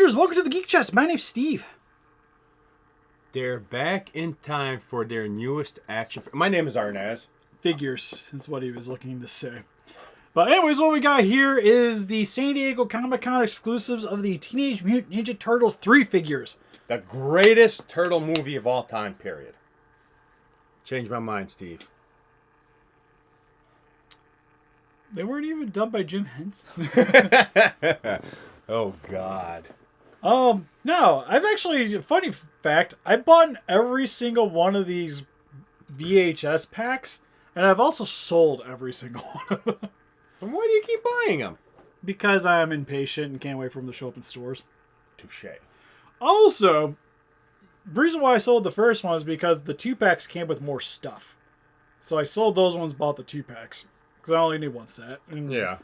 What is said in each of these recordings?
viewers, welcome to the Geek Chest. My name's Steve. They're back in time for their newest action. My name is Arnes. Figures is what he was looking to say. But anyways, what we got here is the San Diego Comic-Con exclusives of the Teenage Mutant Ninja Turtles 3 figures. The greatest turtle movie of all time, period. Changed my mind, Steve. They weren't even done by Jim Henson. Oh, God. No, I've actually, funny fact, I bought every single one of these VHS packs, and I've also sold every single one of them. And why do you keep buying them? Because I'm impatient and can't wait for them to show up in stores. Touche. Also, the reason why I sold the first one is because the 2-packs came with more stuff. So I sold those ones, bought the 2-packs. Because I only need one set. And yeah.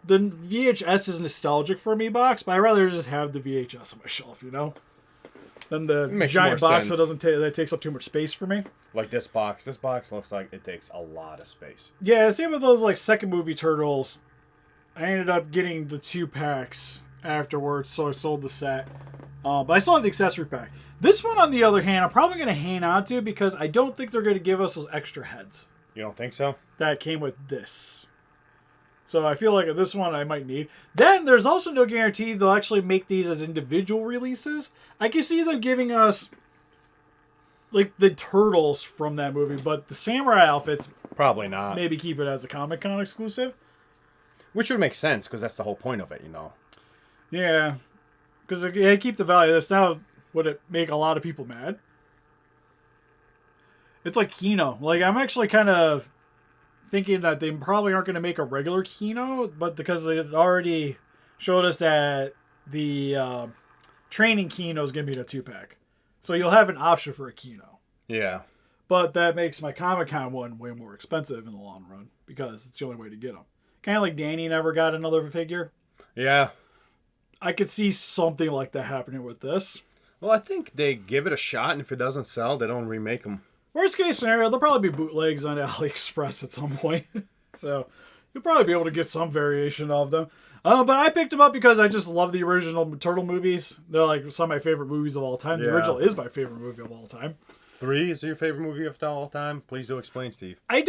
The VHS is nostalgic for me box, but I'd rather just have the VHS on my shelf, you know? Than the giant box that takes up too much space for me. Like this box. This box looks like it takes a lot of space. Yeah, same with those like second movie Turtles. I ended up getting the 2-packs afterwards, so I sold the set. But I still have the accessory pack. This one, on the other hand, I'm probably going to hang on to because I don't think they're going to give us those extra heads. You don't think so? That came with this. So I feel like this one I might need. Then there's also no guarantee they'll actually make these as individual releases. I can see them giving us like the turtles from that movie, but the samurai outfits probably not. Maybe keep it as a Comic-Con exclusive. Which would make sense because that's the whole point of it, you know. Yeah. Because they keep the value of this. Now, would it make a lot of people mad? It's like Kino. Like, I'm actually kind of thinking that they probably aren't going to make a regular Kino, but because they already showed us that the training Kino is going to be in a 2-pack. So you'll have an option for a Kino. Yeah. But that makes my Comic-Con one way more expensive in the long run because it's the only way to get them. Kind of like Danny never got another figure. Yeah. I could see something like that happening with this. Well, I think they give it a shot, and if it doesn't sell, they don't remake them. Worst case scenario, there'll probably be bootlegs on AliExpress at some point. So you'll probably be able to get some variation of them. But I picked them up because I just love the original Turtle movies. They're like some of my favorite movies of all time. Yeah. The original is my favorite movie of all time. 3 is your favorite movie of all time? Please do explain, Steve. I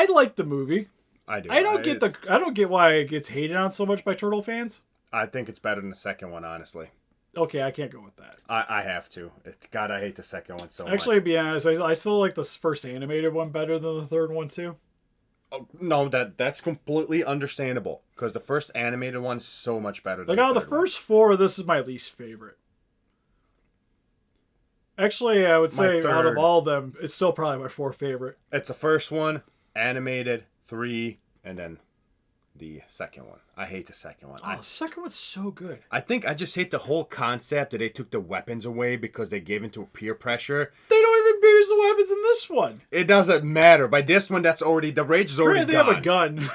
like the movie. I do. I don't get why it gets hated on so much by Turtle fans. I think it's better than the second one, honestly. Okay, I can't go with that. I have to. God, I hate the second one so much. Actually, to be honest, I still like the first animated one better than the third one, too. Oh, no, that's completely understandable. Because the first animated one's so much better than the first 4, this is my least favorite. Actually, I would say out of all of them, it's still probably my 4th favorite. It's the first one, animated, 3, and then the second one. I hate the second one. The second one's so good. I just hate the whole concept that they took the weapons away because they gave into peer pressure. They don't even use the weapons in this one. It doesn't matter. By this one, the rage is already gone. They have a gun.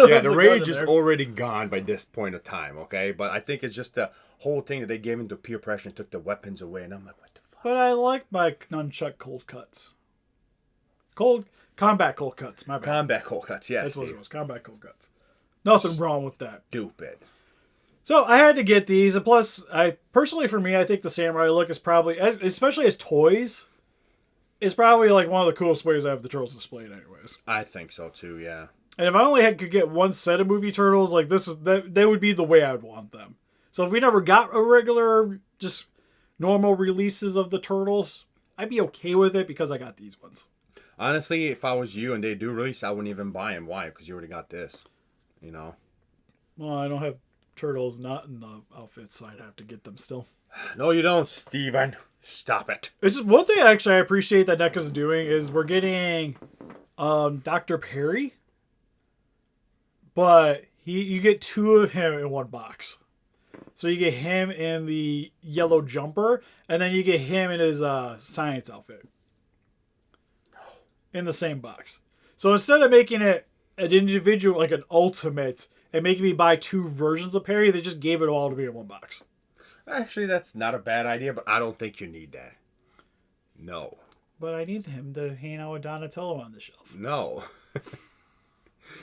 Yeah, the rage is already gone by this point of time, okay? But I think it's just the whole thing that they gave into peer pressure and took the weapons away, and I'm like, what the fuck? But I like my nunchuck cold cuts. Combat cold cuts, my bad. Combat cold cuts, yes. That's what it was, combat cold cuts. Nothing wrong with that. Stupid. So I had to get these, and plus, personally for me, I think the samurai look is probably, especially as toys, is probably like one of the coolest ways I have the turtles displayed, anyways. I think so too, yeah. And if I only could get one set of movie turtles, like that would be the way I'd want them. So if we never got a regular, just normal releases of the turtles, I'd be okay with it because I got these ones. Honestly, if I was you and they do release, I wouldn't even buy them. Why? Because you already got this. You know? Well, I don't have turtles not in the outfits, so I'd have to get them still. No, you don't, Steven. Stop it. It's just one thing actually I appreciate that NECA's doing is we're getting Dr. Perry, but you get 2 of him in one box. So you get him in the yellow jumper, and then you get him in his science outfit. In the same box. So instead of making it an individual, like an ultimate, and making me buy 2 versions of Perry, they just gave it all to me in one box. Actually, that's not a bad idea, but I don't think you need that. No. But I need him to hang out with Donatello on the shelf. No.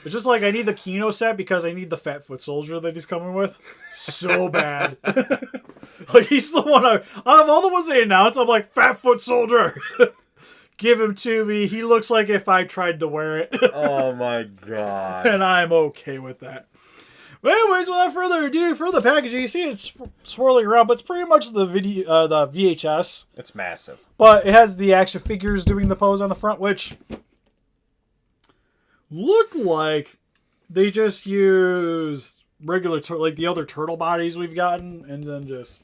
It's just like I need the Kino set because I need the fat foot soldier that he's coming with so bad. Like he's the one out of all the ones they announced, I'm like, fat foot soldier. Give him to me. He looks like if I tried to wear it. Oh my god. And I'm okay with that. But anyways, without further ado, for the packaging, you see it's swirling around, but it's pretty much the the VHS. It's massive. But it has the action figures doing the pose on the front, which look like they just use regular, like the other turtle bodies we've gotten, and then just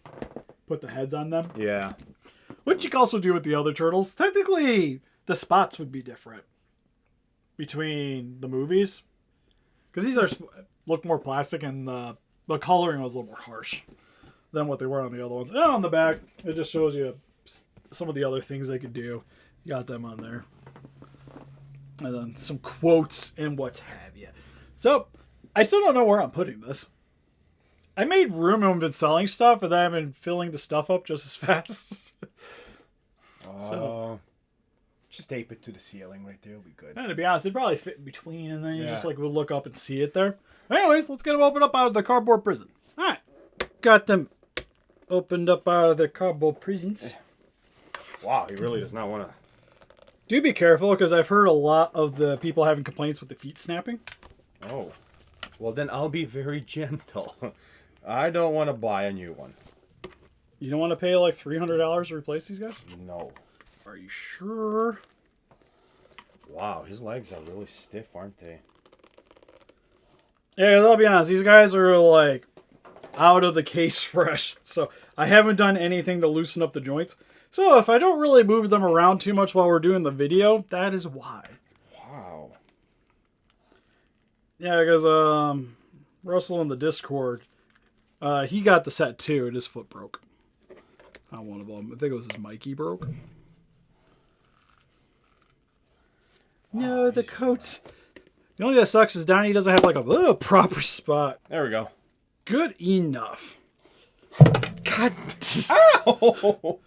put the heads on them. Yeah. Which you can also do with the other turtles. Technically, the spots would be different between the movies. Because these look more plastic, and the coloring was a little more harsh than what they were on the other ones. And on the back, it just shows you some of the other things they could do. You got them on there. And then some quotes and what have you. So, I still don't know where I'm putting this. I made room and been selling stuff, and then I've been filling the stuff up just as fast. So, just tape it to the ceiling right there. It'll be good. and to be honest, it'd probably fit in between, and then you just like would look up and see it there. Anyways, let's get them opened up out of the cardboard prison. All right, got them opened up out of their cardboard prisons. Wow, he really does not want to. Do be careful, because I've heard a lot of the people having complaints with the feet snapping. Oh, well then I'll be very gentle. I don't want to buy a new one. You don't want to pay like $300 to replace these guys? No. Are you sure? Wow, his legs are really stiff, aren't they? Yeah, I'll be honest. These guys are like out of the case fresh. So I haven't done anything to loosen up the joints. So if I don't really move them around too much while we're doing the video, that is why. Wow. Yeah, because Russell in the Discord, he got the set too, and his foot broke. Not one of them. I think it was his Mikey broke. No, the coats. The only thing that sucks is Donnie doesn't have like a proper spot. There we go. Good enough. God. Ow!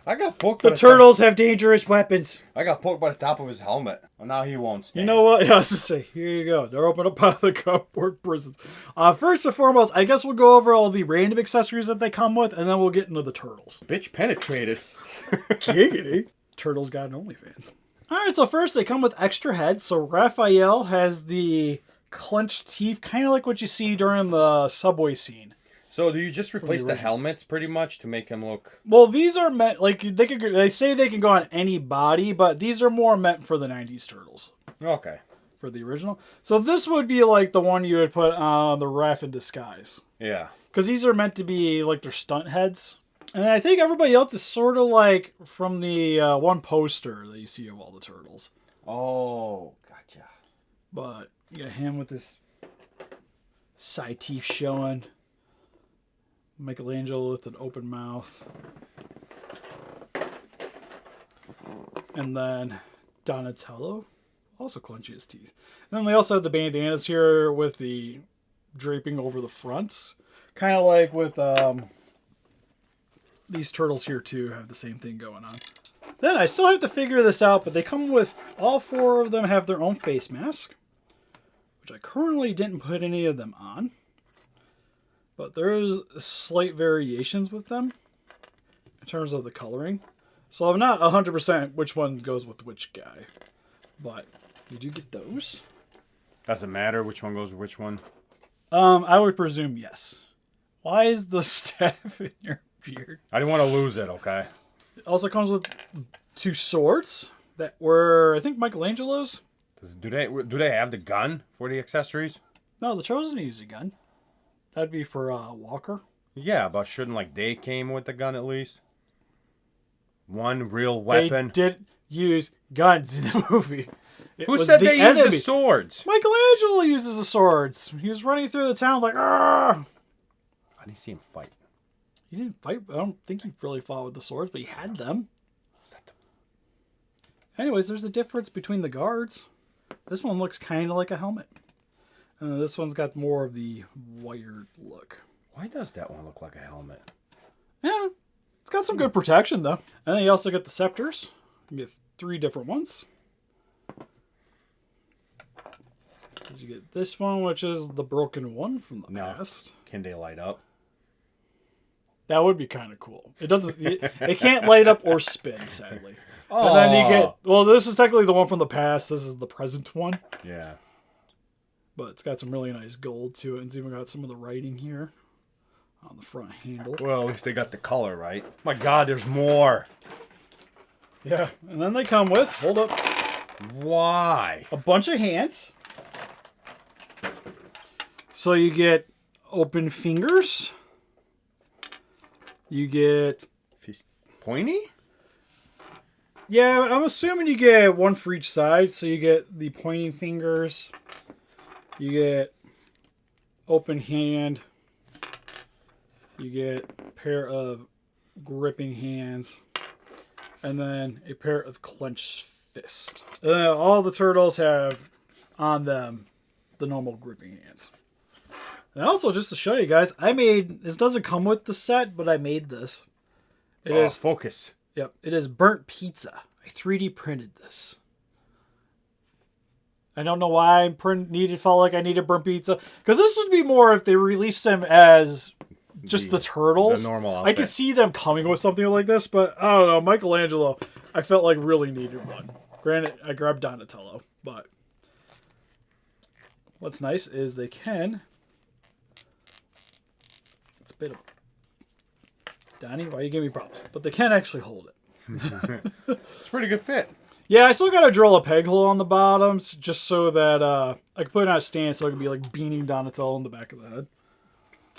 I got poked. The turtles have dangerous weapons. I got poked by the top of his helmet. Well, now he won't stand. You know what? Yeah, I was to say, here you go. They're open up out of the cardboard prisons. First and foremost, I guess we'll go over all the random accessories that they come with, and then we'll get into the turtles. Bitch penetrated. Giggity. Turtles got an OnlyFans. Alright, so first they come with extra heads. So Raphael has the clenched teeth, kind of like what you see during the subway scene. So do you just replace the helmets pretty much to make them look? Well, these are meant like they say they can go on any body, but these are more meant for the 90s turtles. Okay. For the original. So this would be like the one you would put on the Raph in Disguise. Yeah. Because these are meant to be like their stunt heads. And I think everybody else is sort of like from the one poster that you see of all the turtles. Oh, gotcha. But you got him with this side teeth showing. Michelangelo with an open mouth. And then Donatello also clenching his teeth. And then they also have the bandanas here with the draping over the fronts. Kind of like with these turtles here too have the same thing going on. Then I still have to figure this out, but they come with, all four of them have their own face mask, which I currently didn't put any of them on. But there's slight variations with them in terms of the coloring. So I'm not 100% which one goes with which guy. But you do get those. Doesn't matter which one goes with which one? I would presume yes. Why is the staff in your beard? I didn't want to lose it, okay? It also comes with two swords that were, I think, Michelangelo's. Do they have the gun for the accessories? No, the Chosen use a gun. That'd be for Walker. Yeah, but shouldn't like they came with the gun at least? One real weapon. They did use guns in the movie. Who said they used the swords? Michelangelo uses the swords. He was running through the town like, "Argh!" I didn't see him fight. He didn't fight. I don't think he really fought with the swords, but he had them. Anyways, there's a difference between the guards. This one looks kind of like a helmet. And this one's got more of the wired look. Why does that one look like a helmet? Yeah, it's got some good protection, though. And then you also get the scepters. You get 3 different ones. You get this one, which is the broken one from the No. past. Can they light up? That would be kind of cool. It doesn't. It can't light up or spin, sadly. Oh. And then you get. Well, this is technically the one from the past. This is the present one. Yeah. But it's got some really nice gold to it. And it's even got some of the writing here on the front handle. Well, at least they got the color right. My God, there's more. Yeah. And then they come with, hold up, Why? a bunch of hands. So you get open fingers. You get... Pointy? Yeah, I'm assuming you get one for each side. So you get the pointing fingers. You get open hand. You get a pair of gripping hands. And then a pair of clenched fists. All the turtles have on them the normal gripping hands. And also, just to show you guys, I made... This doesn't come with the set, but I made this. It is focus. Yep, it is burnt pizza. I 3D printed this. I don't know why felt like I needed burnt pizza. Because this would be more if they released them as just the turtles. The normal outfit. I could see them coming with something like this, but I don't know. Michelangelo, I felt like really needed one. Granted, I grabbed Donatello, but what's nice is they can... It's a bit of... Donnie, why you give me problems? But they can actually hold it. It's a pretty good fit. Yeah, I still got to drill a peg hole on the bottoms just so that I can put it on a stand so I can be like beaning Donatello in the back of the head.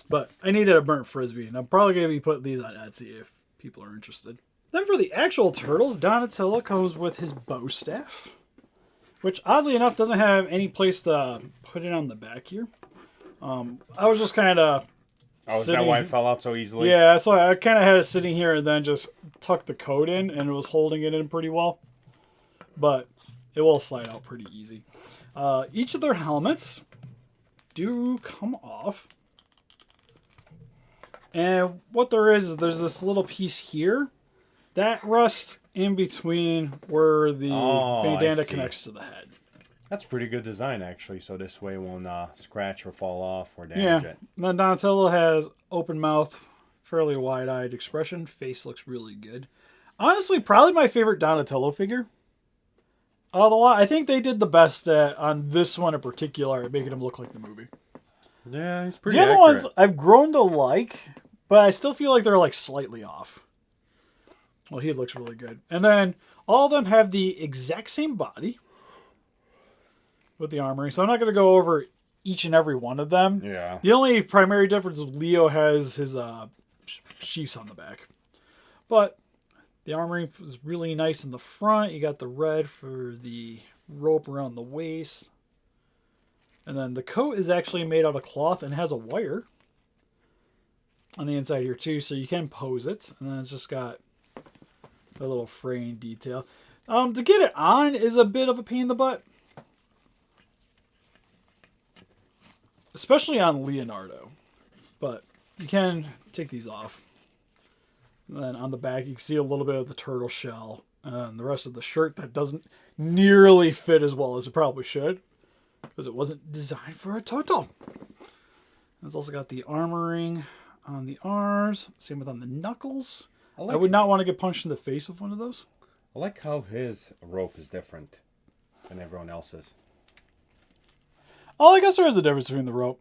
But I needed a burnt frisbee, and I'm probably going to be putting these on Etsy if people are interested. Then for the actual turtles, Donatello comes with his bow staff, which oddly enough doesn't have any place to put it on the back here. I was just kind of... Oh, is that why it fell out so easily? Yeah, so I kind of had it sitting here and then just tucked the coat in, and it was holding it in pretty well. But it will slide out pretty easy. Each of their helmets do come off. And what there is there's this little piece here that rests in between where the bandana connects to the head. That's pretty good design, actually, so this way it won't scratch or fall off or damage it. And then Donatello has open mouth, fairly wide-eyed expression. Face looks really good. Honestly, probably my favorite Donatello figure. Out of the lot, I think they did the best on this one in particular at making him look like the movie. Yeah, he's pretty The other accurate. ones I've grown to like, but I still feel like they're like slightly off. Well, he looks really good. And then all of them have the exact same body with the armory, so I'm not going to go over each and every one of them. Yeah. The only primary difference is Leo has his sheaths on the back. But the armory is really nice in the front. You got the red for the rope around the waist. And then the coat is actually made out of cloth and has a wire on the inside here too, so you can pose it. And then it's just got a little fraying detail. To get it on is a bit of a pain in the butt. Especially on Leonardo. But you can take these off. And then on the back, you can see a little bit of the turtle shell. And the rest of the shirt that doesn't nearly fit as well as it probably should. Because it wasn't designed for a turtle. It's also got the armoring on the arms. Same with on the knuckles. I would not want to get punched in the face with one of those. I like how his rope is different than everyone else's. Oh, I guess there is a difference between the rope.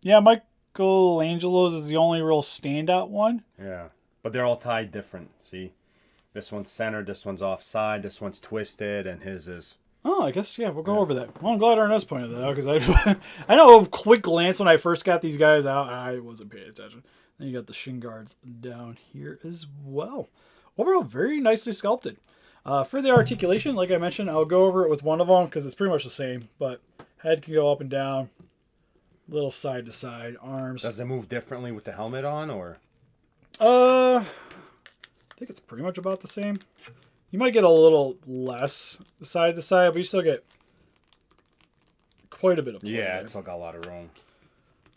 Yeah, Michelangelo's is the only real standout one. Yeah, but they're all tied different. See, this one's centered, this one's offside, this one's twisted, and his is... Oh, I guess, yeah, we'll go over that. Well, I'm glad Arnes pointed that out, because I know a quick glance when I first got these guys out, I wasn't paying attention. Then you got the shin guards down here as well. Overall, very nicely sculpted. For the articulation, like I mentioned, I'll go over it with one of them, because it's pretty much the same, but head can go up and down, little side to side, arms. Does it move differently with the helmet on, or? I think it's pretty much about the same. You might get a little less side to side, but you still get quite a bit of play. Yeah, there. it's still got a lot of room.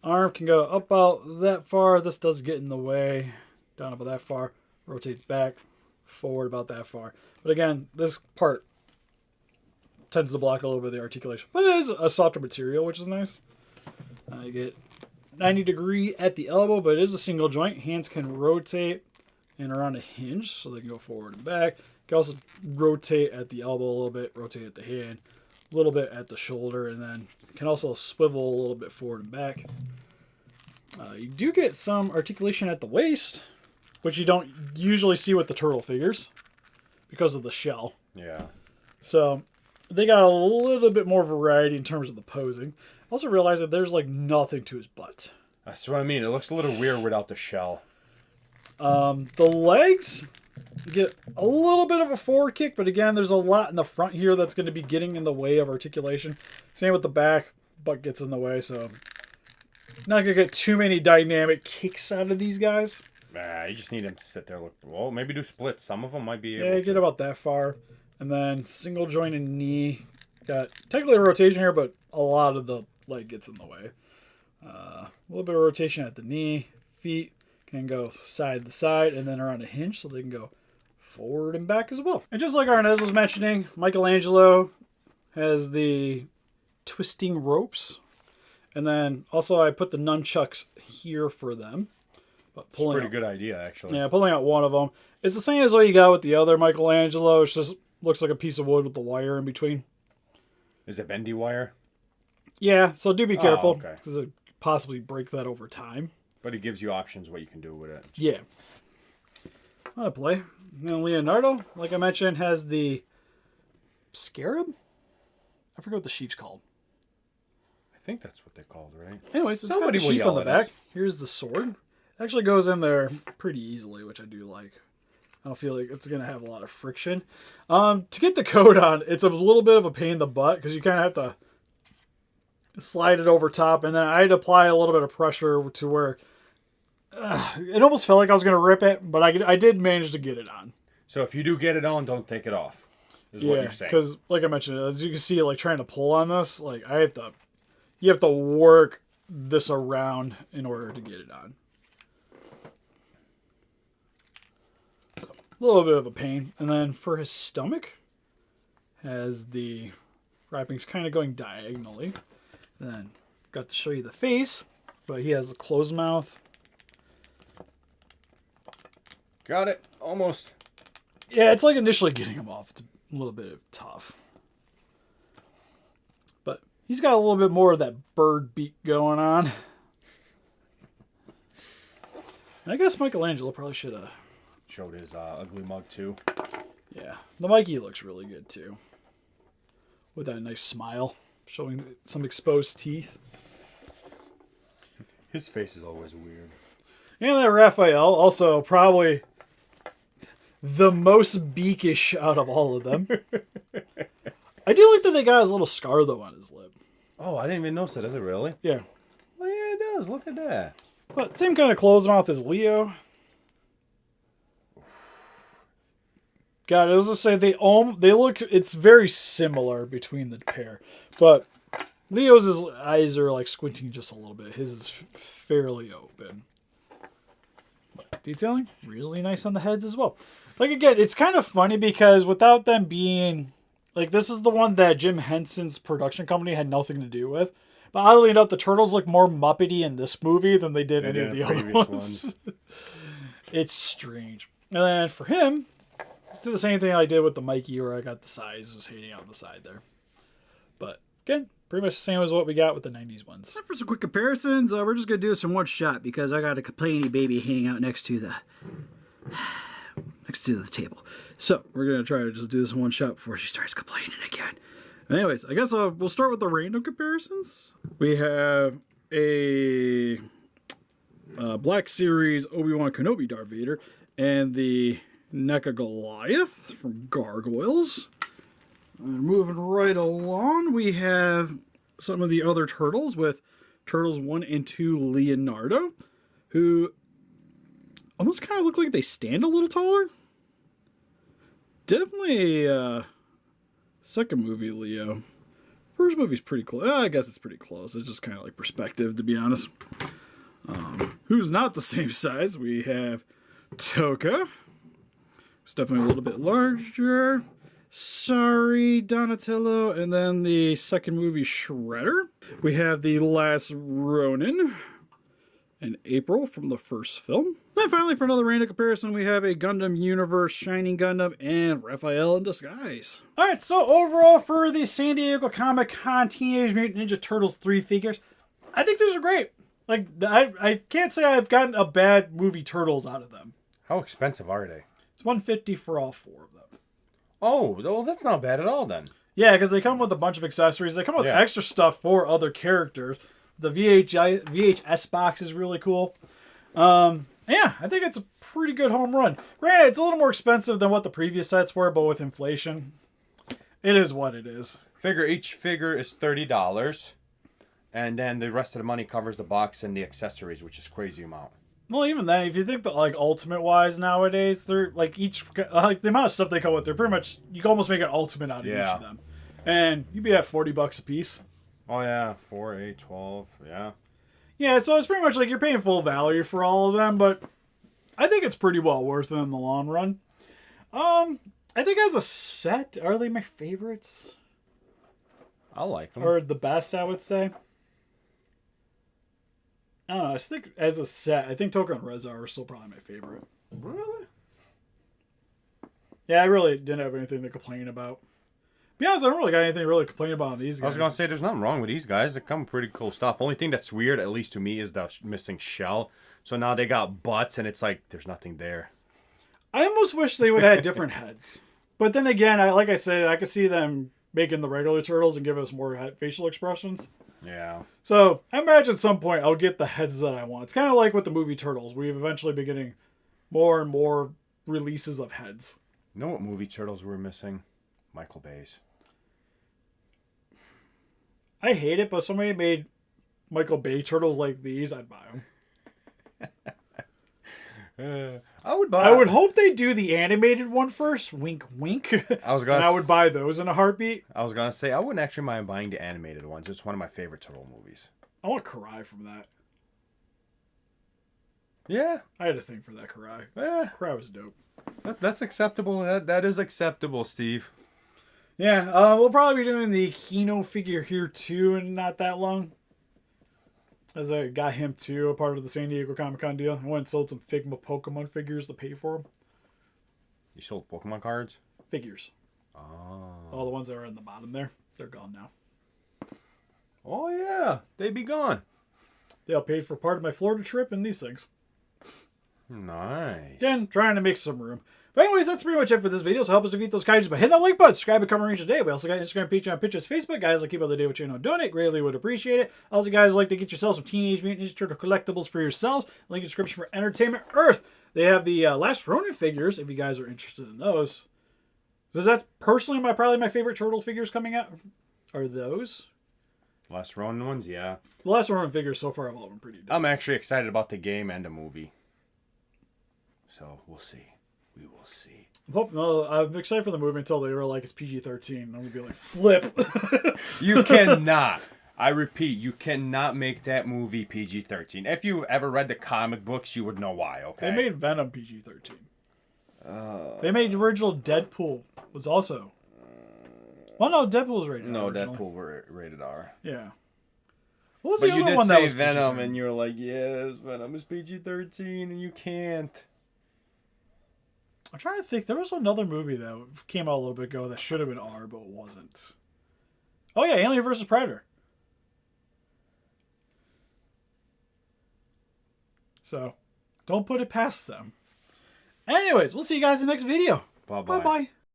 Arm can go up about that far. This does get in the way. Down about that far. Rotates back, forward about that far. But again, this part tends to block a little bit of the articulation. But it is a softer material, which is nice. You get 90-degree at the elbow, but it is a single joint. Hands can rotate and around a hinge, so they can go forward and back. You can also rotate at the elbow a little bit, rotate at the hand, a little bit at the shoulder, and then can also swivel a little bit forward and back. You do get some articulation at the waist, which you don't usually see with the turtle figures because of the shell. Yeah. So they got a little bit more variety in terms of the posing. I also realized that there's like nothing to his butt. That's what I mean. It looks a little weird without the shell. The legs get a little bit of a forward kick, but again, there's a lot in the front here that's going to be getting in the way of articulation. Same with the back. Butt gets in the way, so not going to get too many dynamic kicks out of these guys. Nah, you just need them to sit there. Look, well, maybe do splits. Some of them might be able to get about that far. And then single joint and knee. Got technically a rotation here, but a lot of the leg gets in the way. A little bit of rotation at the knee. Feet can go side to side and then around a hinge, so they can go forward and back as well. And just like Arnes was mentioning, Michelangelo has the twisting ropes. And then also I put the nunchucks here for them. But pulling it's a pretty good idea, actually. Yeah, pulling out one of them. It's the same as what you got with the other Michelangelo. It just looks like a piece of wood with the wire in between. Is it bendy wire? Yeah, so do be careful. Okay. Because it could possibly break that over time. But it gives you options what you can do with it. Yeah. I'll play. And then Leonardo, like I mentioned, has the scarab? I forget what the sheath's called. I think that's what they're called, right? Anyways, it's got the sheath on the back. Here's the sword. It actually goes in there pretty easily, which I do like. I don't feel like it's going to have a lot of friction. To get the coat on, it's a little bit of a pain in the butt because you kind of have to slide it over top. And then I had to apply a little bit of pressure to where it almost felt like I was going to rip it, but I did manage to get it on. So if you do get it on, don't take it off, is what you're saying. Because like I mentioned, as you can see, like trying to pull on this, like you have to work this around in order to get it on. So, a little bit of a pain. And then for his stomach, has the wrappings kind of going diagonally. And then got to show you the face, but he has the closed mouth. Got it. Almost. Yeah, it's like initially getting him off. It's a little bit tough. But he's got a little bit more of that bird beak going on. And I guess Michelangelo probably should have showed his ugly mug too. Yeah, the Mikey looks really good too. With that nice smile, showing some exposed teeth. His face is always weird. And that Raphael, also probably the most beakish out of all of them. I do like that they got his little scar though on his lip. Oh, I didn't even notice that. Does it really? Yeah. Well, yeah, it does. Look at that. But same kind of closed mouth as Leo. God, I was gonna say they look. It's very similar between the pair, but Leo's eyes are like squinting just a little bit. His is fairly open. But detailing really nice on the heads as well. Like again, it's kind of funny because without them being like this is the one that Jim Henson's production company had nothing to do with. But oddly enough, the turtles look more Muppety in this movie than they did any of the other ones. It's strange. And then for him, did the same thing I did with the Mikey, where I got the size just hanging out the side there. But again, pretty much the same as what we got with the 90s ones. For some quick comparisons, we're just going to do this in one shot because I got a complaining baby hanging out next to the table. So we're going to try to just do this in one shot before she starts complaining again. Anyways, I guess we'll start with the random comparisons. We have a Black Series Obi-Wan Kenobi Darth Vader and the NECA Goliath from Gargoyles. Moving right along, we have some of the other turtles with Turtles 1 and 2 Leonardo, who almost kind of look like they stand a little taller. Definitely second movie Leo. First movie's pretty close. I guess it's pretty close. It's just kind of like perspective, to be honest. Who's not the same size? We have Toka. It's definitely a little bit larger. Sorry, Donatello, and then the second movie, Shredder. We have The Last Ronin in April from the first film. Then finally, for another random comparison, we have a Gundam Universe, Shining Gundam, and Raphael in Disguise. Alright, so overall for the San Diego Comic-Con Teenage Mutant Ninja Turtles 3 figures, I think those are great. Like, I can't say I've gotten a bad movie Turtles out of them. How expensive are they? It's $150 for all 4 of them. Oh, well, that's not bad at all then. Yeah, because they come with a bunch of accessories. They come with extra stuff for other characters. The VHS box is really cool. Yeah, I think it's a pretty good home run. Granted, it's a little more expensive than what the previous sets were, but with inflation, it is what it is. Each figure is $30, and then the rest of the money covers the box and the accessories, which is a crazy amount. Well, even then, if you think that like ultimate wise nowadays, they're like the amount of stuff they come with, they're pretty much you can almost make an ultimate out of each of them, and you'd be at $40 a piece. Oh yeah, 4, 8, 12, yeah. Yeah, so it's pretty much like you're paying full value for all of them, but I think it's pretty well worth it in the long run. I think as a set, are they my favorites? I like them. Or the best, I would say. I don't know. I just think as a set, I think Toka and Reza are still probably my favorite. Really? Yeah, I really didn't have anything to complain about. To be honest, I don't really got anything to really complain about on these guys. I was going to say, there's nothing wrong with these guys. They come with pretty cool stuff. Only thing that's weird, at least to me, is the missing shell. So now they got butts, and it's like, there's nothing there. I almost wish they would have had different heads. But then again, like I said, I could see them making the regular turtles and give us more facial expressions. Yeah. So I imagine at some point I'll get the heads that I want. It's kind of like with the movie Turtles. We've eventually been getting more and more releases of heads. You know what movie turtles were missing? Michael Bay's. I hate it, but if somebody made Michael Bay turtles like these, I'd buy them. I would buy. I would hope they do the animated one first. Wink, wink. I was gonna. And I would buy those in a heartbeat. I was gonna say I wouldn't actually mind buying the animated ones. It's one of my favorite turtle movies. I want Karai from that. Yeah, I had a thing for that Karai. Yeah, Karai was dope. That's acceptable. That is acceptable, Steve. Yeah, we'll probably be doing the Kino figure here too in not that long. As I got him too, a part of the San Diego Comic-Con deal. I went and sold some Figma Pokemon figures to pay for them. You sold Pokemon cards? Figures. Oh. All the ones that are in the bottom there, they're gone now. Oh yeah, they be gone. They all paid for part of my Florida trip and these things. Nice. Again, trying to make some room. But anyways, that's pretty much it for this video. So help us defeat those kaijus by hitting that like button, subscribe, and comment range today. We also got Instagram, Patreon, Pinterest, Facebook. Guys, like keep up to date with channel, donate. Greatly would appreciate it. Also, guys, like to get yourselves some Teenage Mutant Ninja Turtle collectibles for yourselves. Link in the description for Entertainment Earth. They have the Last Ronin figures if you guys are interested in those. Because that's personally probably my favorite turtle figures coming out. Are those? Last Ronin ones, yeah. The Last Ronin figures so far have all been pretty dope. I'm actually excited about the game and the movie. So we'll see. We will see. I'm excited for the movie until they were like, it's PG-13. I'm going to be like, flip. You cannot. I repeat, you cannot make that movie PG-13. If you ever read the comic books, you would know why, okay? They made Venom PG-13. They made the original Deadpool. Was also... Well, no, Deadpool was rated R. No, originally. Deadpool were rated R. Yeah. What was But the you other did one that say was Venom, PG-13? and you were like, yes, Venom is PG-13, and you can't. I'm trying to think. There was another movie that came out a little bit ago that should have been R, but it wasn't. Oh, yeah, Alien vs. Predator. So, don't put it past them. Anyways, we'll see you guys in the next video. Bye-bye. Bye-bye.